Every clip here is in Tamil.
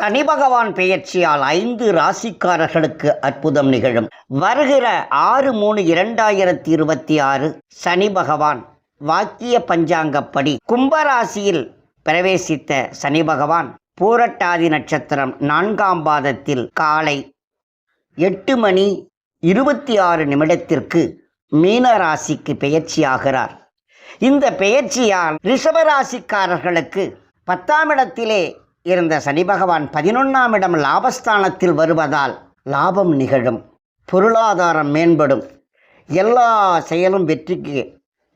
சனி பகவான் பெயர்ச்சியால் 5 ராசிக்காரர்களுக்கு அற்புதம் நிகழும். வருகிற 6/3/2026 சனி பகவான் வாக்கிய பஞ்சாங்கப்படி கும்பராசியில் பிரவேசித்த சனி பகவான் பூரட்டாதி நட்சத்திரம் 4ஆம் பாதத்தில் காலை 8:26 மீன ராசிக்கு பெயர்ச்சியாகிறார். இந்த பெயர்ச்சியால் ரிஷபராசிக்காரர்களுக்கு 10ஆம் இடத்திலே இருந்த சனி பகவான் 11ஆம் இடம் லாபஸ்தானத்தில் வருவதால் லாபம் நிகழும், பொருளாதாரம் மேம்படும், எல்லா செயலும்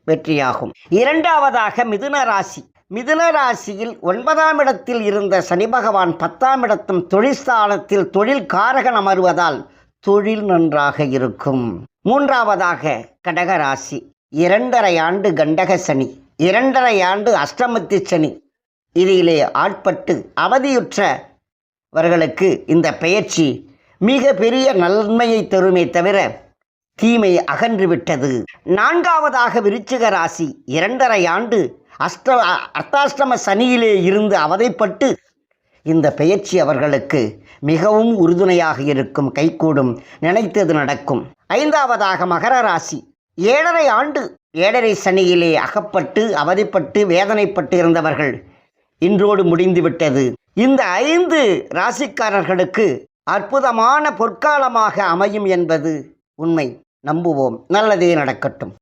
வெற்றியாகும். இரண்டாவதாக மிதுன ராசி. மிதுன ராசியில் 9ஆம் இடத்தில் இருந்த சனி பகவான் 10ஆம் இடத்தும் தொழிற்ஸ்தானத்தில் தொழில் காரகன் அமர்வதால் தொழில் நன்றாக இருக்கும். மூன்றாவதாக கடக ராசி. 2.5 ஆண்டு கண்டக சனி, 2.5 ஆண்டு அஷ்டமத்து சனி இதிலே ஆட்பட்டு அவதியுற்றவர்களுக்கு இந்த பெயர்ச்சி மிக பெரிய நன்மையை தருமே தவிர தீமை அகன்றுவிட்டது. நான்காவதாக விருச்சிக ராசி. 2.5 ஆண்டு அர்த்தாஷ்டம சனியிலே இருந்து அவதைப்பட்டு இந்த பெயர்ச்சி அவர்களுக்கு மிகவும் உறுதுணையாக இருக்கும், கைகூடும், நினைத்தது நடக்கும். ஐந்தாவதாக மகர ராசி. 7.5 ஆண்டு 7.5 சனியிலே அகப்பட்டு அவதிப்பட்டு வேதனைப்பட்டு இருந்தவர்கள் இன்றோடு முடிந்துவிட்டது. இந்த 5 ராசிக்காரர்களுக்கு அற்புதமான பொற்காலமாக அமையும் என்பது உண்மை. நம்புவோம், நல்லதே நடக்கட்டும்.